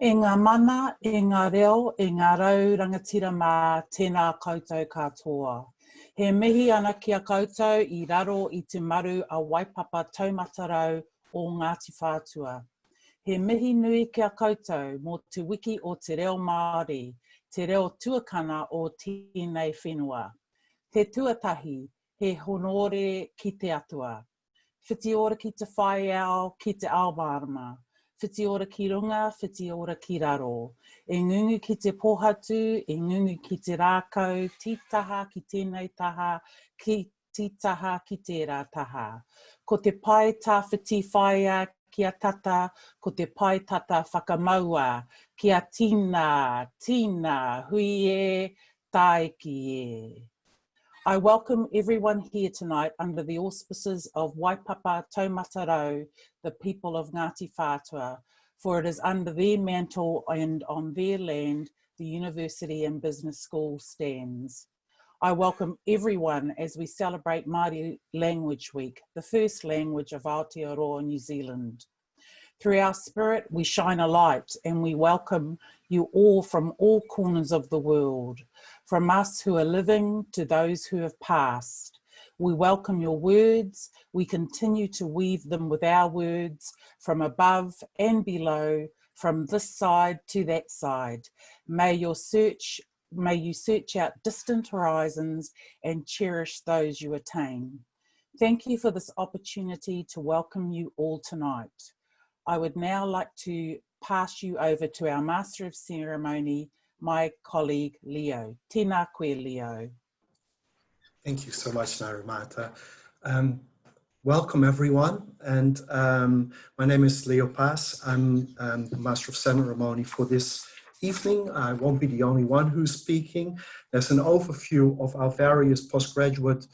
E ngā mana, e ngā reo, e ngā rau rangatira mā tēnā koutou katoa. He mihi ana kia koutou I raro I te maru a waipapa taumatarau o Ngāti Whātua. He mihi nui kia koutou mō te wiki o te reo Māori, te reo tuakana o tēnei whenua. He tuatahi, he honore ki te atua. Whiti ora ki te whai ao, ki te aomarama. Whiti ora ki runga, whiti ora ki raro. E ngungu ki te pohatu, e ngungu ki te rākau, tītaha ki tēnei taha, ki tītaha ki tērā taha. Ko te pai tāwhiti whaia kia tata, ko te pai tata whakamaua, kia tīna, hui e, taiki e. I welcome everyone here tonight under the auspices of Waipapa Taumatarau, the people of Ngāti Whātua, for it is under their mantle and on their land the University and Business School stands. I welcome everyone as we celebrate Māori Language Week, the first language of Aotearoa, New Zealand. Through our spirit, we shine a light and we welcome you all from all corners of the world, from us who are living to those who have passed. We welcome your words. We continue to weave them with our words from above and below, from this side to that side. May you search out distant horizons and cherish those you attain. Thank you for this opportunity to welcome you all tonight. I would now like to pass you over to our Master of Ceremony, my colleague, Leo. Tēnā koe, Leo. Thank you so much, Narimata. Welcome, everyone. And my name is Leo Paz. I'm the Master of Ceremony for this evening. I won't be the only one who's speaking. There's an overview of our various postgraduate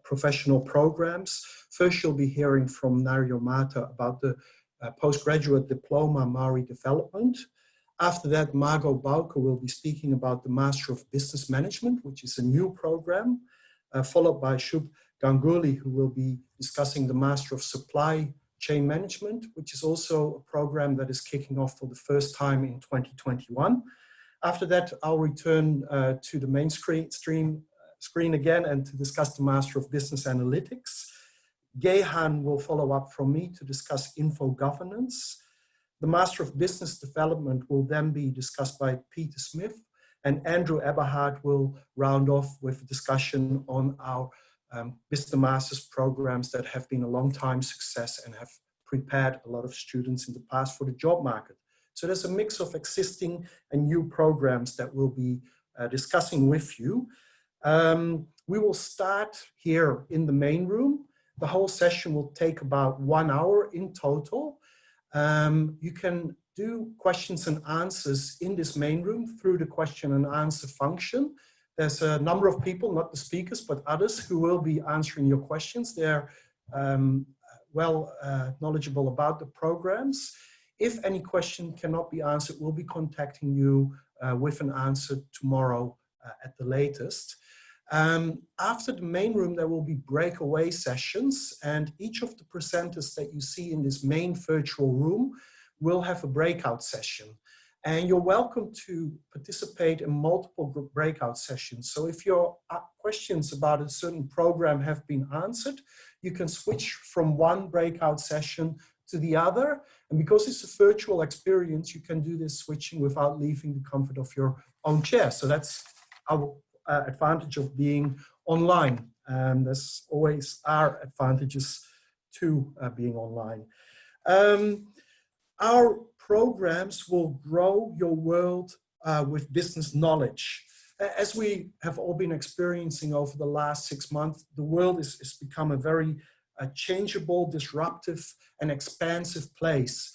professional programs. First, you'll be hearing from Narimata about the Postgraduate Diploma Māori Development. After that, Margot Bauke will be speaking about the Master of Business Management, which is a new program, followed by Shub Ganguly, who will be discussing the Master of Supply Chain Management, which is also a program that is kicking off for the first time in 2021. After that, I'll return to the main screen again and to discuss the Master of Business Analytics. Gehan will follow up from me to discuss info governance. The Master of Business Development will then be discussed by Peter Smith, and Andrew Eberhard will round off with a discussion on our Business Masters programs that have been a long time success and have prepared a lot of students in the past for the job market. So there's a mix of existing and new programs that we'll be discussing with you. We will start here in the main room. The whole session will take about 1 hour in total. You can do questions and answers in this main room through the question and answer function. There's a number of people, not the speakers, but others who will be answering your questions. They're knowledgeable about the programs. If any question cannot be answered, we'll be contacting you with an answer tomorrow at the latest. After the main room, there will be breakaway sessions, and each of the presenters that you see in this main virtual room will have a breakout session. And you're welcome to participate in multiple group breakout sessions. So if your questions about a certain program have been answered, you can switch from one breakout session to the other. And because it's a virtual experience, you can do this switching without leaving the comfort of your own chair. So that's our advantage of being online. There's always our advantages to being online. Our programs will grow your world with business knowledge. As we have all been experiencing over the last 6 months, the world has become a very changeable, disruptive, and expansive place.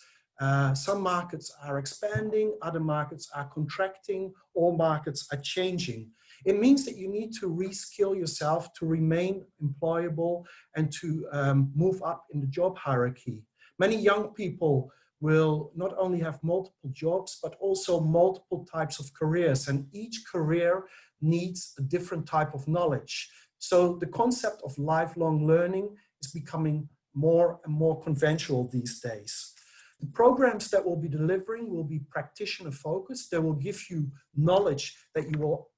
Some markets are expanding, other markets are contracting, all markets are changing. It means that you need to reskill yourself to remain employable and to move up in the job hierarchy. Many young people will not only have multiple jobs, but also multiple types of careers, and each career needs a different type of knowledge. So the concept of lifelong learning is becoming more and more conventional these days. The programs that we'll be delivering will be practitioner focused. They will give you knowledge that you will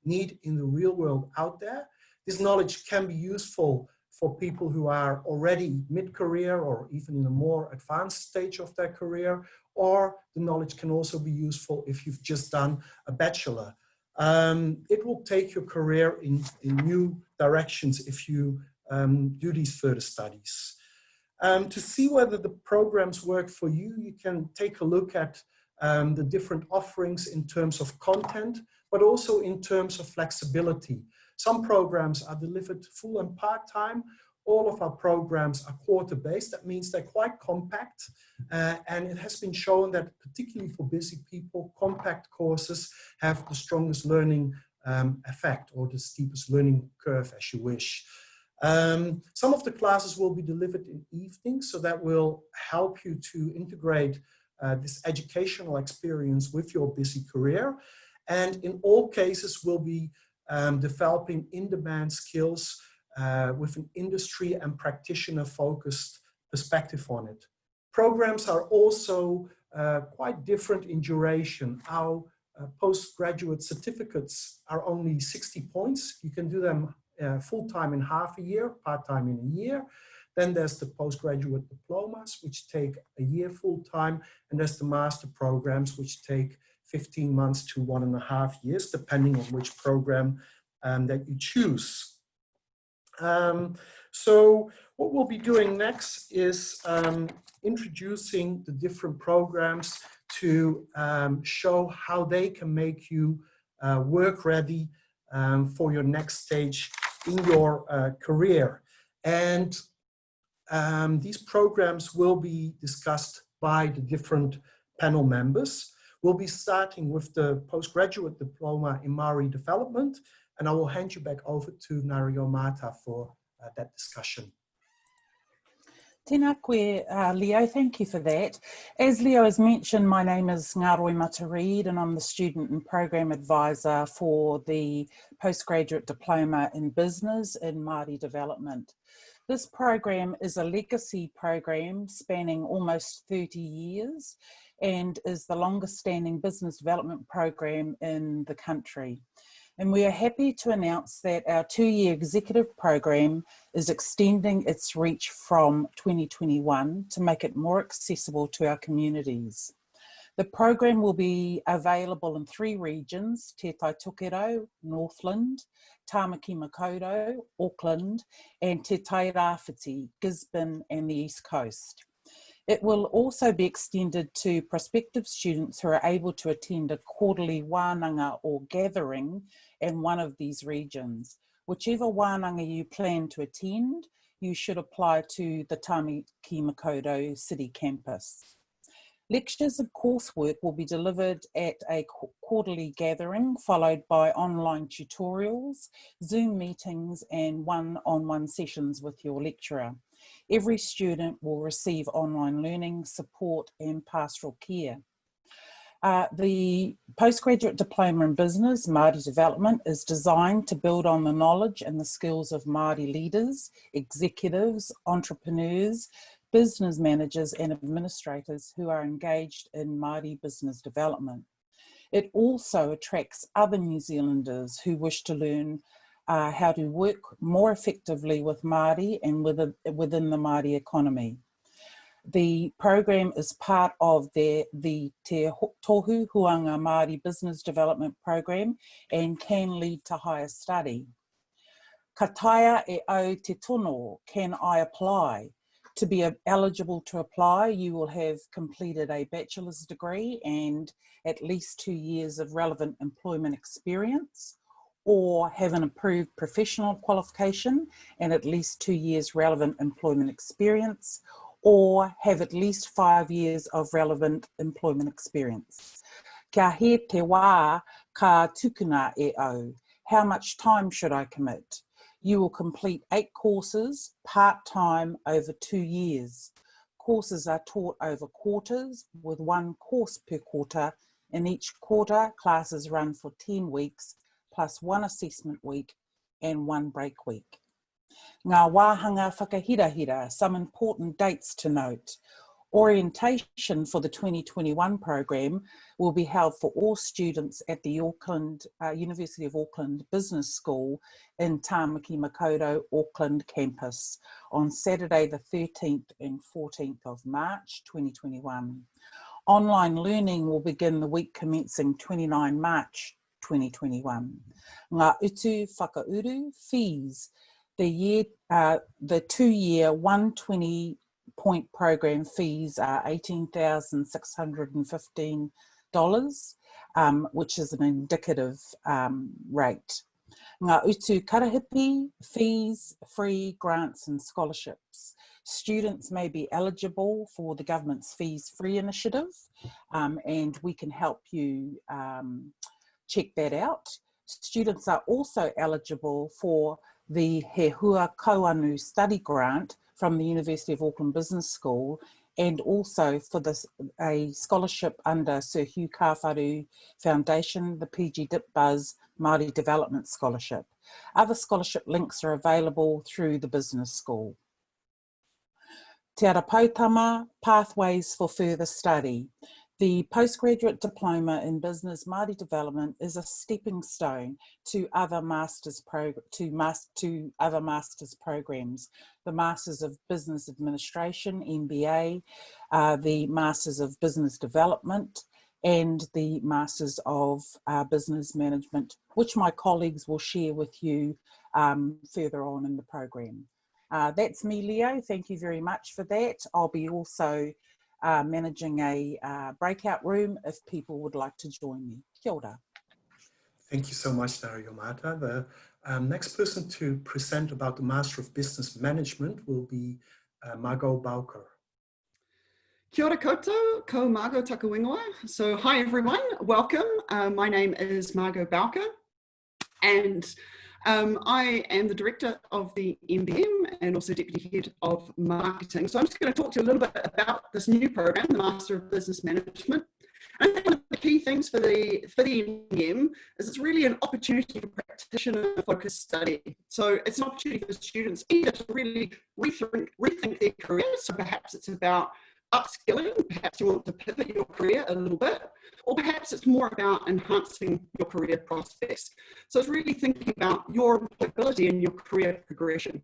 need in the real world out there. This knowledge can be useful for people who are already mid-career or even in a more advanced stage of their career, or the knowledge can also be useful if you've just done a bachelor. It will take your career in new directions if you do these further studies. To see whether the programs work for you, you can take a look at the different offerings in terms of content, but also in terms of flexibility. Some programs are delivered full and part-time. All of our programs are quarter-based. That means they're quite compact. And it has been shown that particularly for busy people, compact courses have the strongest learning effect, or the steepest learning curve, as you wish. Some of the classes will be delivered in evenings, so that will help you to integrate this educational experience with your busy career. And in all cases, we'll be developing in-demand skills with an industry and practitioner-focused perspective on it. Programs are also quite different in duration. Our postgraduate certificates are only 60 points. You can do them full-time in half a year, part-time in a year. Then there's the postgraduate diplomas, which take a year full-time, and there's the master programs, which take 15 months to 1.5 years, depending on which program that you choose. So what we'll be doing next is introducing the different programs to show how they can make you work ready for your next stage in your career. And these programs will be discussed by the different panel members. We'll be starting with the postgraduate diploma in Māori development, and I will hand you back over to Ngario Mata for that discussion. Tēnā koe, Leo, thank you for that. As Leo has mentioned, my name is Ngāroi Matareed, and I'm the Student and Program Advisor for the Postgraduate Diploma in Business in Māori Development. This program is a legacy program spanning almost 30 years and is the longest standing business development program in the country. And we are happy to announce that our 2-year executive program is extending its reach from 2021 to make it more accessible to our communities. The program will be available in 3 regions: Te Tai Tokerau, Northland, Tāmaki Makaurau, Auckland, and Te Tai Rāwhiti, Gisborne and the East Coast. It will also be extended to prospective students who are able to attend a quarterly wānanga or gathering in one of these regions. Whichever wānanga you plan to attend, you should apply to the Tāmaki Makaurau City campus. Lectures and coursework will be delivered at a quarterly gathering, followed by online tutorials, Zoom meetings, and one-on-one sessions with your lecturer. Every student will receive online learning, support, and pastoral care. The Postgraduate Diploma in Business, Māori Development, is designed to build on the knowledge and the skills of Māori leaders, executives, entrepreneurs, business managers and administrators who are engaged in Māori business development. It also attracts other New Zealanders who wish to learn how to work more effectively with Māori and within the Māori economy. The program is part of the Te Tohu Huanga Māori Business Development Program and can lead to higher study. Ka taia e au te tono, can I apply? To be eligible to apply, you will have completed a bachelor's degree and at least 2 years of relevant employment experience, or have an approved professional qualification and at least 2 years relevant employment experience, or have at least 5 years of relevant employment experience. Kia he te wā ka tukuna e au. How much time should I commit? You will complete 8 courses, part-time, over 2 years. Courses are taught over quarters, with 1 course per quarter. In each quarter, classes run for 10 weeks, plus 1 assessment week and 1 break week. Ngā wāhanga whakahirahira, some important dates to note. Orientation for the 2021 program will be held for all students at the University of Auckland Business School in Tāmaki Makaurau, Auckland campus on Saturday the 13th and 14th of March 2021. Online learning will begin the week commencing 29 March 2021. Ngā utu whakauru fees. The 2-year 120 point program fees are $18,615, which is an indicative rate. Ngā utu karahipi, fees, free grants and scholarships. Students may be eligible for the government's fees free initiative, and we can help you check that out. Students are also eligible for the He Hua Kauanu study grant from the University of Auckland Business School, and also for a scholarship under Sir Hugh Kāwharu Foundation, the PG Dip Buzz Māori Development Scholarship. Other scholarship links are available through the business school. Te ara Pautama, pathways for further study. The postgraduate diploma in business Māori development is a stepping stone to other master's programs. The Masters of Business Administration, MBA, the Masters of Business Development, and the Masters of Business Management, which my colleagues will share with you further on in the program. That's me, Leo. Thank you very much for that. I'll be also managing a breakout room if people would like to join me. Kia ora. Thank you so much, Nariomata. The next person to present about the Master of Business Management will be Margot Bowker. Kia ora koutou, ko Margot Takawingoa. So hi everyone, welcome. My name is Margot Bowker, and I am the director of the MBM and also deputy head of marketing. So I'm just going to talk to you a little bit about this new program, the Master of Business Management. And I think one of the key things for the MBM is it's really an opportunity for practitioner-focused study. So it's an opportunity for students either to really rethink their career. So perhaps it's about upskilling, perhaps you want to pivot your career a little bit, or perhaps it's more about enhancing your career prospects. So it's really thinking about your employability and your career progression.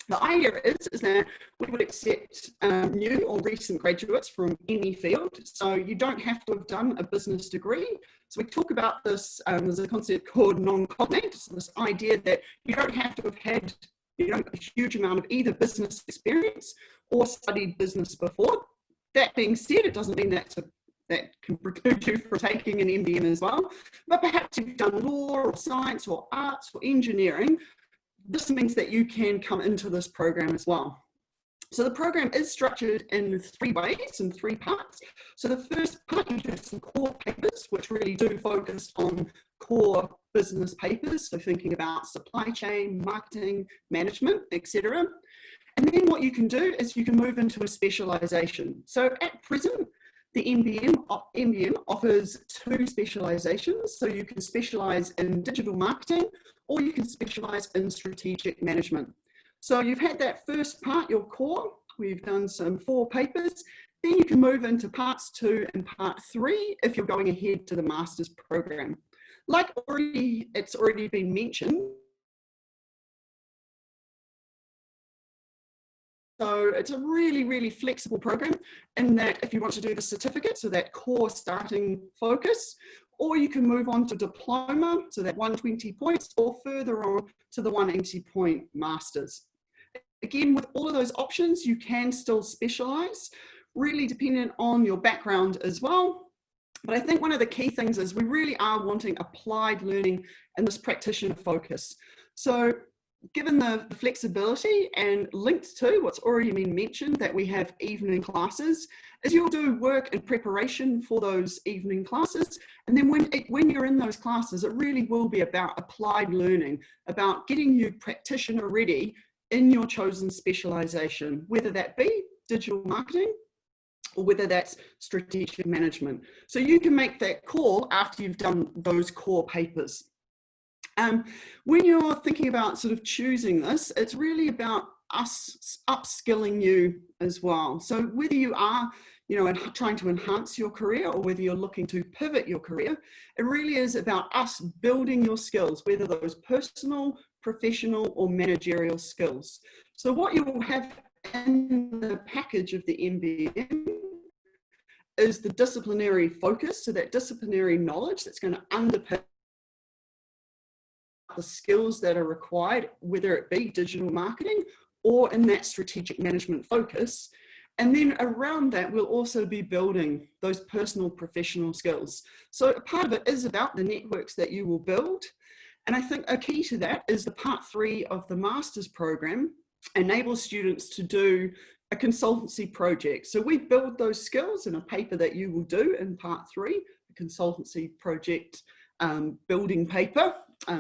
The idea is that we would accept new or recent graduates from any field, so you don't have to have done a business degree. So we talk about this, there's a concept called non-cognate, so this idea that you don't have to have had a huge amount of either business experience or studied business before. That being said, it doesn't mean that can preclude you from taking an MBM as well, but perhaps you've done law or science or arts or engineering. This means that you can come into this program as well. So the program is structured in 3 ways, in 3 parts. So the first part, you do some core papers, which really do focus on core business papers. So thinking about supply chain, marketing, management, etc. And then what you can do is you can move into a specialization. So at present, the MBM offers 2 specializations. So you can specialize in digital marketing, or you can specialize in strategic management. So you've had that first part, your core. We've done some 4 papers. Then you can move into parts 2 and part 3 if you're going ahead to the master's program. Like it's already been mentioned. So it's a really, really flexible program in that if you want to do the certificate, so that core starting focus, or you can move on to diploma, so that 120 points, or further on to the 180 point masters. Again, with all of those options, you can still specialize, really dependent on your background as well. But I think one of the key things is we really are wanting applied learning and this practitioner focus. So given the flexibility and linked to what's already been mentioned, that we have evening classes, is you'll do work in preparation for those evening classes. And then when you're in those classes, it really will be about applied learning, about getting you practitioner ready in your chosen specialization, whether that be digital marketing or whether that's strategic management. So you can make that call after you've done those core papers. When you're thinking about sort of choosing this, it's really about us upskilling you as well. So whether you are, trying to enhance your career or whether you're looking to pivot your career, it really is about us building your skills, whether those personal, professional, or managerial skills. So what you will have in the package of the MBM is the disciplinary focus, so that disciplinary knowledge that's going to underpin the skills that are required, whether it be digital marketing or in that strategic management focus. And then around that, we'll also be building those personal professional skills. So a part of it is about the networks that you will build. And I think a key to that is the part 3 of the master's program enables students to do a consultancy project. So we build those skills in a paper that you will do in part 3, the consultancy project building paper.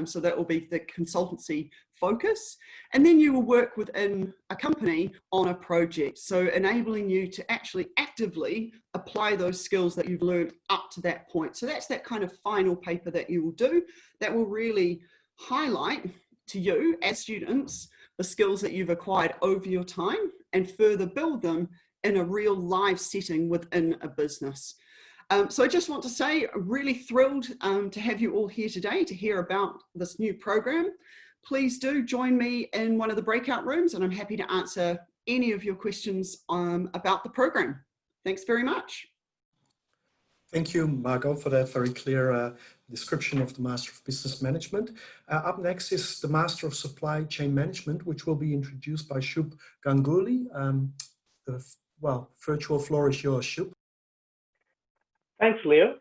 So that will be the consultancy focus. And then you will work within a company on a project. So enabling you to actually actively apply those skills that you've learned up to that point. So that's that kind of final paper that you will do that will really highlight to you as students the skills that you've acquired over your time and further build them in a real live setting within a business. So I just want to say, I'm really thrilled to have you all here today to hear about this new program. Please do join me in one of the breakout rooms and I'm happy to answer any of your questions about the program. Thanks very much. Thank you, Margot, for that very clear description of the Master of Business Management. Up next is the Master of Supply Chain Management, which will be introduced by Shub Ganguly. The virtual floor is yours, Shub. Thanks, Leo.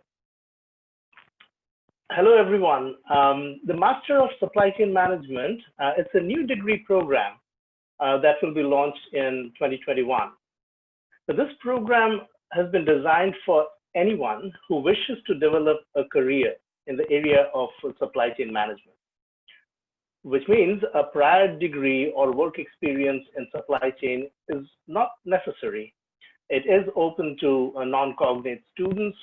Hello, everyone. The Master of Supply Chain Management, it's a new degree program that will be launched in 2021. So this program has been designed for anyone who wishes to develop a career in the area of supply chain management, which means a prior degree or work experience in supply chain is not necessary. It is open to non-cognate students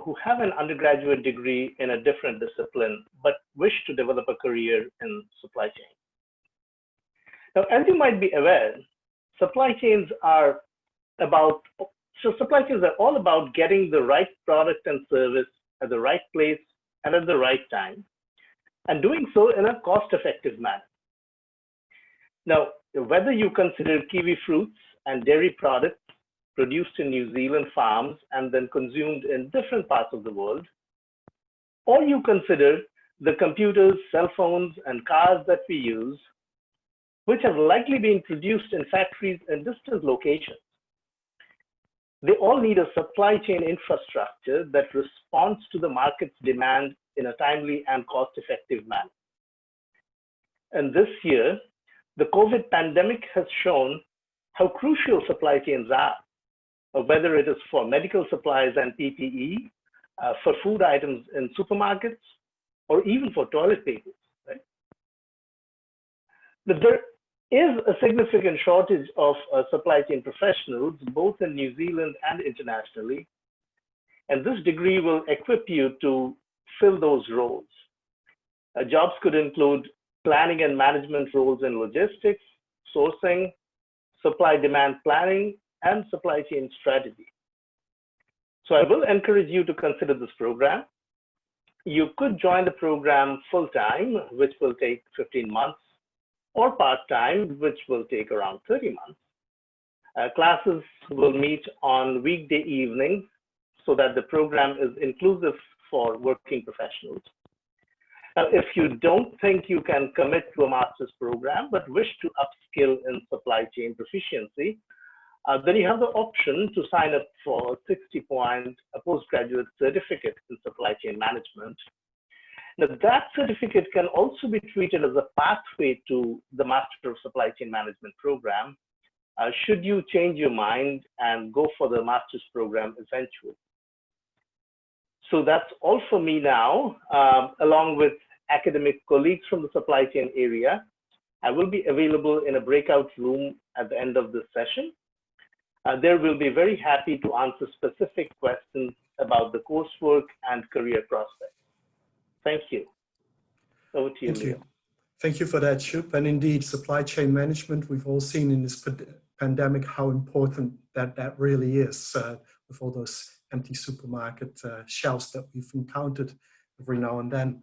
who have an undergraduate degree in a different discipline, but wish to develop a career in supply chain. Now, as you might be aware, supply chains are all about getting the right product and service at the right place and at the right time, and doing so in a cost-effective manner. Now, whether you consider kiwi fruits and dairy products produced in New Zealand farms and then consumed in different parts of the world, or you consider the computers, cell phones, and cars that we use, which have likely been produced in factories in distant locations, they all need a supply chain infrastructure that responds to the market's demand in a timely and cost-effective manner. And this year, the COVID pandemic has shown how crucial supply chains are, whether it is for medical supplies and PPE, for food items in supermarkets, or even for toilet papers. Right? But there is a significant shortage of supply chain professionals, both in New Zealand and internationally, and this degree will equip you to fill those roles. Jobs could include planning and management roles in logistics, sourcing, supply-demand planning, and supply chain strategy. So I will encourage you to consider this program. You could join the program full-time, which will take 15 months, or part-time, which will take around 30 months. Classes will meet on weekday evenings so that the program is inclusive for working professionals. Now, if you don't think you can commit to a master's program, but wish to upskill in supply chain proficiency, then you have the option to sign up for a 60-point postgraduate certificate in supply chain management. Now, that certificate can also be treated as a pathway to the Master of Supply Chain Management program, should you change your mind and go for the master's program eventually. So that's all for me now. Along with academic colleagues from the supply chain area, I will be available in a breakout room at the end of this session. There will be very happy to answer specific questions about the coursework and career prospects. Thank you. Over to you, Leo. Thank you for that, Shup. And indeed, supply chain management, we've all seen in this pandemic how important that really is, with all those empty supermarket shelves that we've encountered every now and then.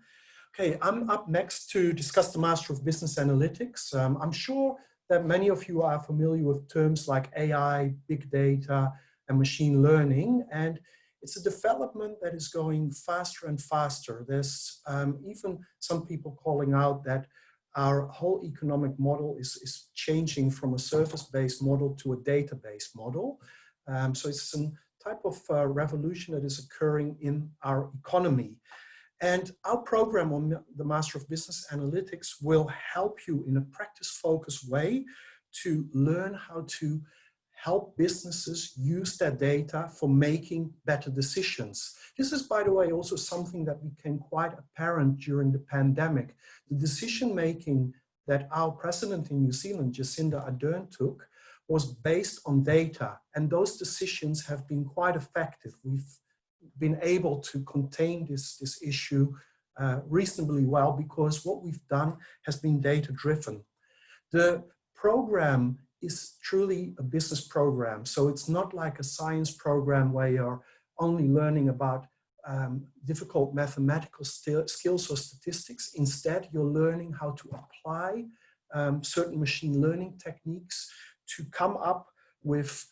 Okay, I'm up next to discuss the Master of Business Analytics. I'm sure that many of you are familiar with terms like AI, big data, and machine learning, and it's a development that is going faster and faster. There's even some people calling out that our whole economic model is changing from a service-based model to a database model. So it's some type of revolution that is occurring in our economy. And our program on the Master of Business Analytics will help you in a practice-focused way to learn how to help businesses use their data for making better decisions. This is, by the way, also something that became quite apparent during the pandemic. The decision-making that our president in New Zealand, Jacinda Ardern, took was based on data, and those decisions have been quite effective. We've been able to contain this issue reasonably well because what we've done has been data-driven. The program is truly a business program. So it's not like a science program where you're only learning about difficult mathematical skills or statistics. Instead, you're learning how to apply certain machine learning techniques to come up with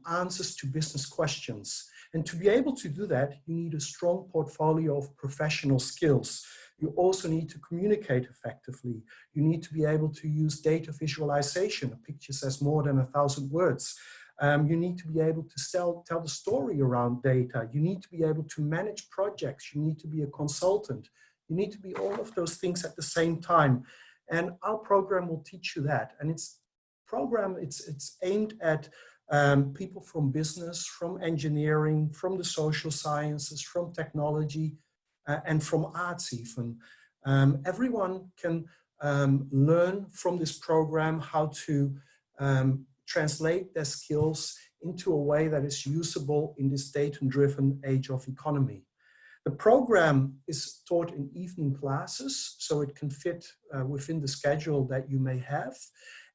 answers to business questions. And to be able to do that, you need a strong portfolio of professional skills. You also need to communicate effectively. You need to be able to use data visualization. A picture says more than 1,000 words. You need to be able to tell the story around data. You need to be able to manage projects. You need to be a consultant. You need to be all of those things at the same time. And our program will teach you that. And it's aimed at people from business, from engineering, from the social sciences, from technology, and from arts even. Everyone can learn from this program how to translate their skills into a way that is usable in this data-driven age of economy. The program is taught in evening classes, so it can fit within the schedule that you may have.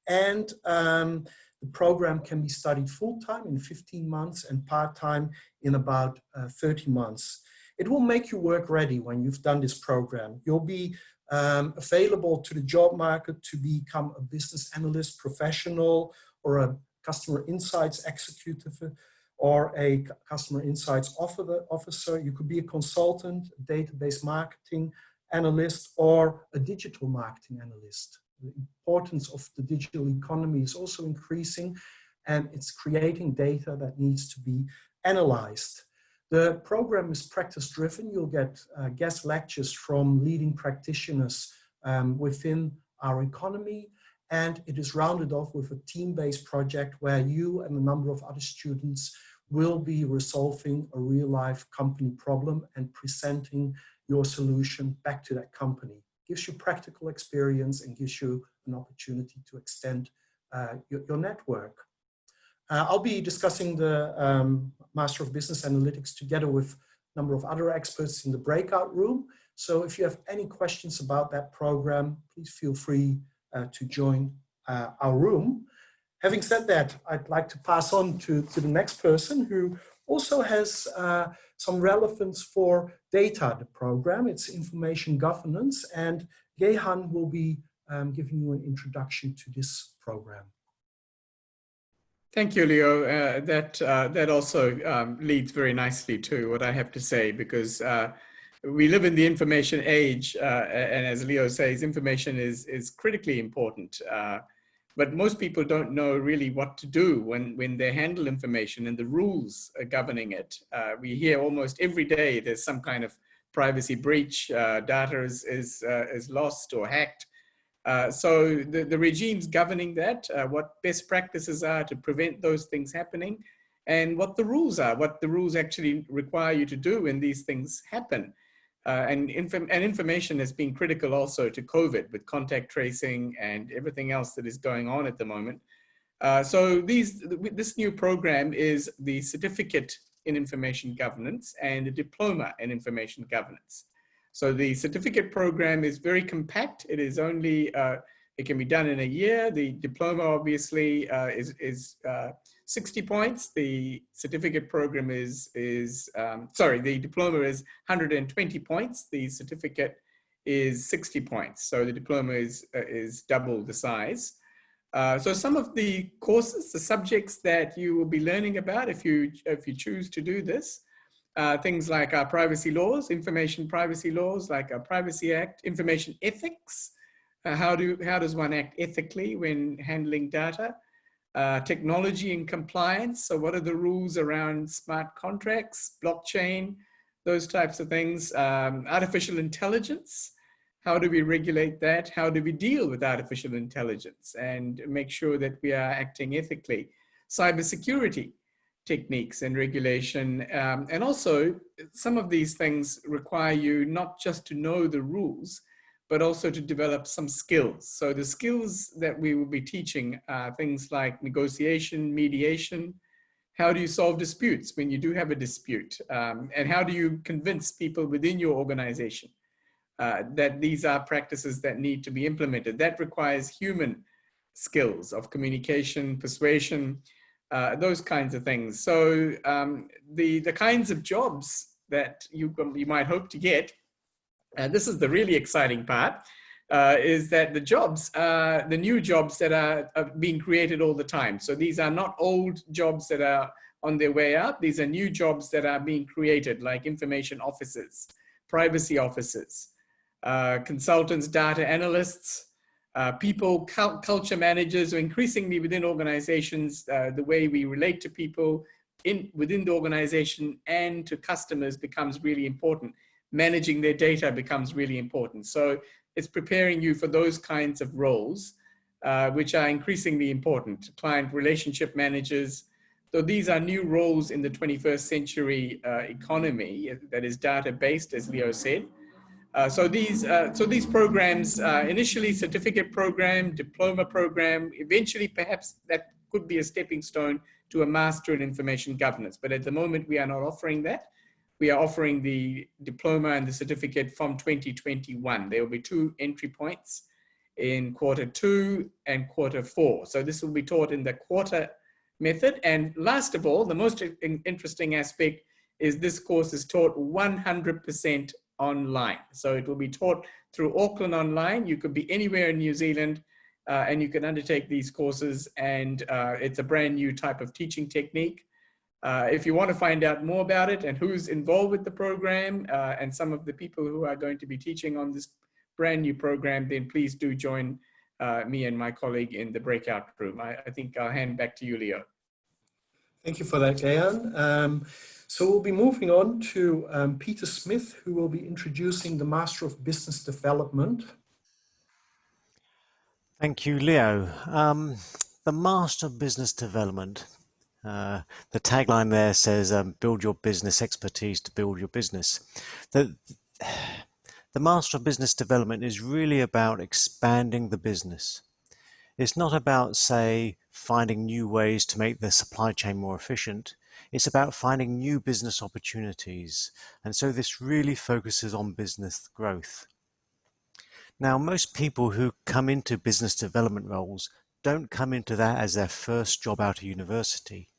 And the program can be studied full-time in 15 months and part-time in about 30 months. It will make you work ready when you've done this program. You'll be available to the job market to become a business analyst professional or a customer insights executive or a customer insights officer. You could be a consultant, a database marketing analyst, or a digital marketing analyst. The importance of the digital economy is also increasing, and it's creating data that needs to be analyzed. The program is practice-driven. You'll get guest lectures from leading practitioners within our economy, and it is rounded off with a team-based project where you and a number of other students will be resolving a real-life company problem and presenting your solution back to that company. Gives you practical experience and gives you an opportunity to extend your network. I'll be discussing the Master of Business Analytics together with a number of other experts in the breakout room. So if you have any questions about that program, please feel free to join our room. Having said that, I'd like to pass on to the next person who also has some relevance for data, the program. It's information governance, and Gehan will be giving you an introduction to this program. Thank you, Leo. That also leads very nicely to what I have to say, because we live in the information age, and as Leo says, information is critically important. But most people don't know really what to do when they handle information and the rules governing it. We hear almost every day there's some kind of privacy breach, data is lost or hacked. So the regimes governing that, what best practices are to prevent those things happening, and what the rules are, what the rules actually require you to do when these things happen. And information has been critical also to COVID with contact tracing and everything else that is going on at the moment. So this new program is the Certificate in Information Governance and a Diploma in Information Governance. So the certificate program is very compact. It is only, it can be done in a year. The diploma obviously is 60 points. The certificate program sorry, the diploma is 120 points. The certificate is 60 points. So the diploma is double the size. So some of the courses, the subjects that you will be learning about if you choose to do this, things like our privacy laws, information privacy laws, like our Privacy Act, information ethics, how does one act ethically when handling data, technology and compliance, so what are the rules around smart contracts, blockchain, those types of things, artificial intelligence, how do we regulate that? How do we deal with artificial intelligence and make sure that we are acting ethically? Cybersecurity techniques and regulation. And also, some of these things require you not just to know the rules, but also to develop some skills. So the skills that we will be teaching are things like negotiation, mediation, how do you solve disputes when you do have a dispute? And how do you convince people within your organization that these are practices that need to be implemented? That requires human skills of communication, persuasion, those kinds of things. So the kinds of jobs that you might hope to get, and this is the really exciting part, is that the jobs, the new jobs that are being created all the time. So these are not old jobs that are on their way out. These are new jobs that are being created, like information officers, privacy officers, consultants, data analysts, people, culture managers, or increasingly within organizations, the way we relate to people within the organization and to customers becomes really important. Managing their data becomes really important. So it's preparing you for those kinds of roles, which are increasingly important. Client relationship managers. So these are new roles in the 21st century economy that is data-based, as Leo said. So these programs, initially certificate program, diploma program, eventually perhaps that could be a stepping stone to a master in information governance. But at the moment, we are not offering that. We are offering the diploma and the certificate from 2021. There will be 2 entry points in Q2 and Q4. So this will be taught in the quarter method. And last of all, the most interesting aspect is this course is taught 100% online. So it will be taught through Auckland Online. You could be anywhere in New Zealand and you can undertake these courses, and it's a brand new type of teaching technique. If you want to find out more about it and who's involved with the program and some of the people who are going to be teaching on this brand new program, then please do join me and my colleague in the breakout room. I think I'll hand back to you, Leo. Thank you for that, Gayan. So we'll be moving on to Peter Smith, who will be introducing the Master of Business Development. Thank you, Leo. The Master of Business Development. The tagline there says, build your business expertise to build your business. The Master of Business Development is really about expanding the business. It's not about, say, finding new ways to make the supply chain more efficient. It's about finding new business opportunities. And so this really focuses on business growth. Now, most people who come into business development roles don't come into that as their first job out of university.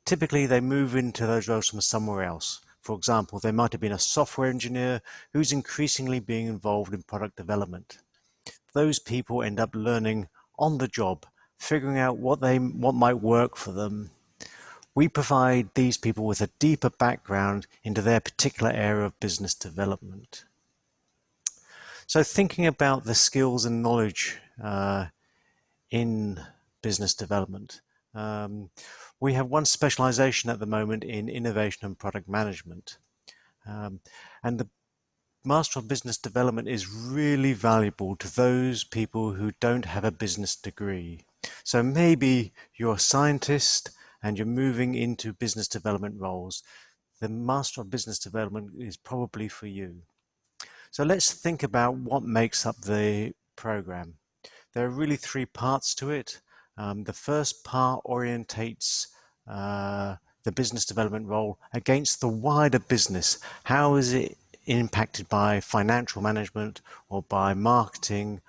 Typically, they move into those roles from somewhere else. For example, they might have been a software engineer who's increasingly being involved in product development. Those people end up learning on the job, figuring out what might work for them. We provide these people with a deeper background into their particular area of business development. So thinking about the skills and knowledge in business development, we have one specialization at the moment in innovation and product management. And the Master of Business Development is really valuable to those people who don't have a business degree. So maybe you're a scientist and you're moving into business development roles. The Master of Business Development is probably for you. So let's think about what makes up the program. There are really 3 parts to it. The first part orientates the business development role against the wider business. How is it impacted by financial management or by marketing?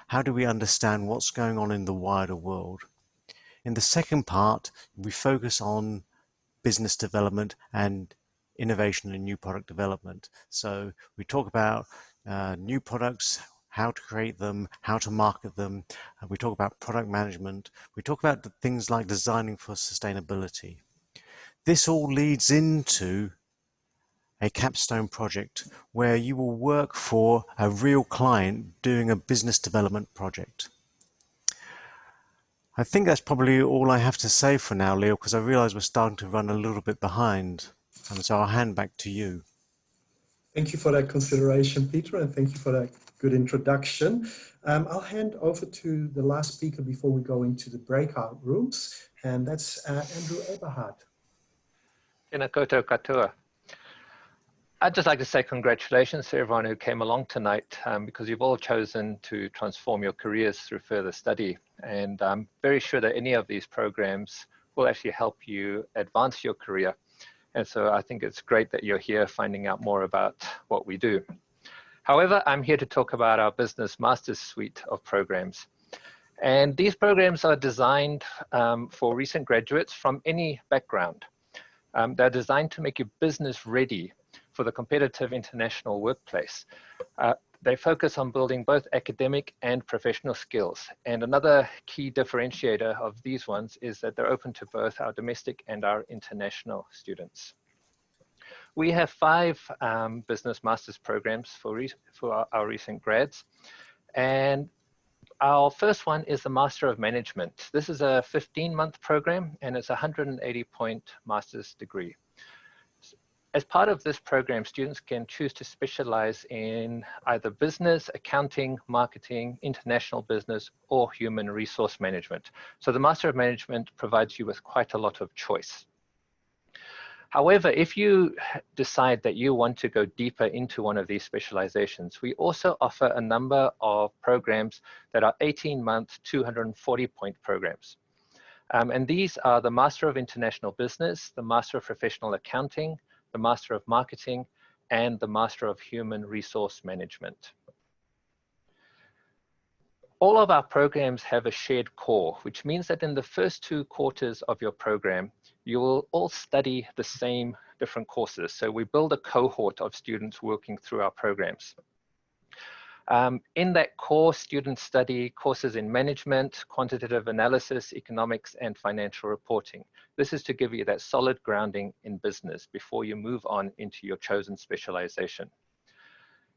How do we understand what's going on in the wider world? In the second part, we focus on business development and innovation and new product development. So we talk about new products, how to create them, how to market them. We talk about product management. We talk about things like designing for sustainability. This all leads into a capstone project where you will work for a real client doing a business development project. I think that's probably all I have to say for now, Leo, because I realise we're starting to run a little bit behind. So I'll hand back to you. Thank you for that consideration, Peter, and thank you for that good introduction. I'll hand over to the last speaker before we go into the breakout rooms, and that's Andrew Eberhard. Tēnā koutou katoa. I'd just like to say congratulations to everyone who came along tonight, because you've all chosen to transform your careers through further study. And I'm very sure that any of these programs will actually help you advance your career. And so I think it's great that you're here finding out more about what we do. However, I'm here to talk about our Business Masters suite of programs. And these programs are designed for recent graduates from any background. They're designed to make you business ready for the competitive international workplace. They focus on building both academic and professional skills. And another key differentiator of these ones is that they're open to both our domestic and our international students. We have 5 Business Masters programs for our recent grads. And our first one is the Master of Management. This is a 15-month program, and it's a 180-point master's degree. As part of this program, students can choose to specialize in either business, accounting, marketing, international business, or human resource management. So the Master of Management provides you with quite a lot of choice. However, if you decide that you want to go deeper into one of these specializations, we also offer a number of programs that are 18-month, 240-point programs. And these are the Master of International Business, the Master of Professional Accounting, the Master of Marketing, and the Master of Human Resource Management. All of our programs have a shared core, which means that in the first 2 quarters of your program, you will all study the same different courses. So we build a cohort of students working through our programs. In that course, students study courses in management, quantitative analysis, economics, and financial reporting. This is to give you that solid grounding in business before you move on into your chosen specialization.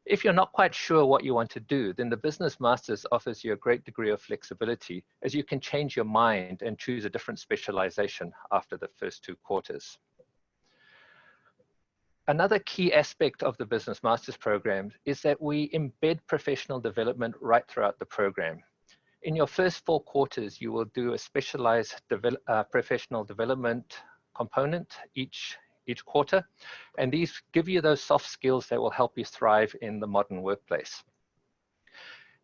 If you're not quite sure what you want to do, then the Business Masters offers you a great degree of flexibility, as you can change your mind and choose a different specialization after the first 2 quarters. Another key aspect of the Business Masters program is that we embed professional development right throughout the program. In your first 4 quarters, you will do a specialized professional development component each quarter, and these give you those soft skills that will help you thrive in the modern workplace.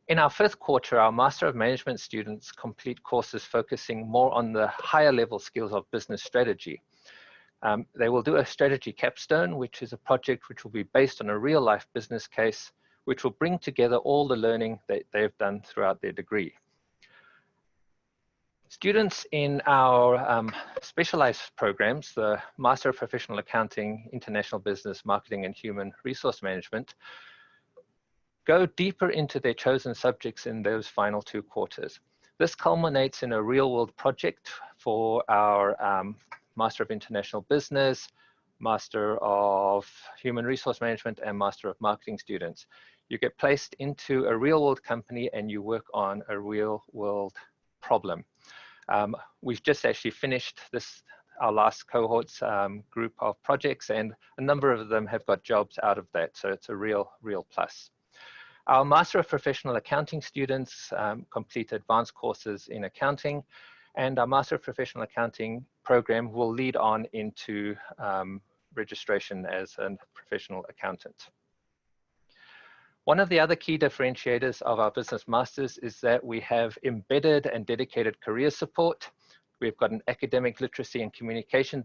In our 5th quarter, our Master of Management students complete courses focusing more on the higher level skills of business strategy. They will do a strategy capstone, which is a project which will be based on a real life business case, which will bring together all the learning that they've done throughout their degree. Students in our specialized programs, the Master of Professional Accounting, International Business, Marketing, and Human Resource Management, go deeper into their chosen subjects in those final 2 quarters. This culminates in a real-world project for our Master of International Business, Master of Human Resource Management, and Master of Marketing students. You get placed into a real-world company and you work on a real-world problem. We've just actually finished our last cohort's group of projects, and a number of them have got jobs out of that, so it's a real plus. Our Master of Professional Accounting students complete advanced courses in accounting, and our Master of Professional Accounting program will lead on into registration as a professional accountant. One of the other key differentiators of our Business Masters is that we have embedded and dedicated career support. We've got an academic literacy and communication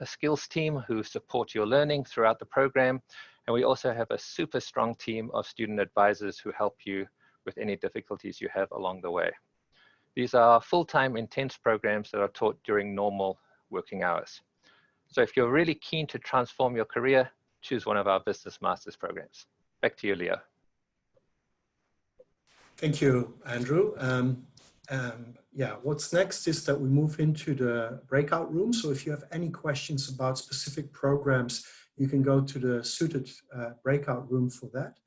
skills team who support your learning throughout the program. And we also have a super strong team of student advisors who help you with any difficulties you have along the way. These are full-time intense programs that are taught during normal working hours. So if you're really keen to transform your career, choose one of our Business Masters programs. Back to you, Leo. Thank you, Andrew. Yeah, what's next is that we move into the breakout room. So if you have any questions about specific programs, you can go to the suited breakout room for that.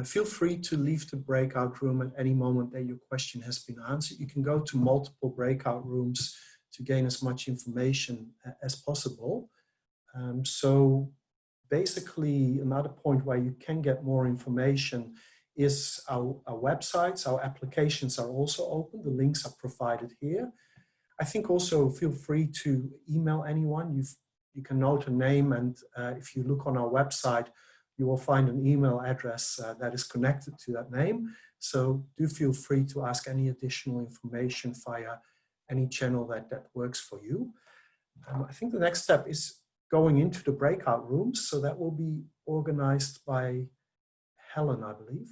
Feel free to leave the breakout room at any moment that your question has been answered. You can go to multiple breakout rooms to gain as much information as possible. So basically, another point where you can get more information is our websites. Our applications are also open. The links are provided here. I think also feel free to email anyone. You can note a name, and if you look on our website, you will find an email address that is connected to that name. So do feel free to ask any additional information via any channel that works for you. I think the next step is going into the breakout rooms. So that will be organized by Helen, I believe.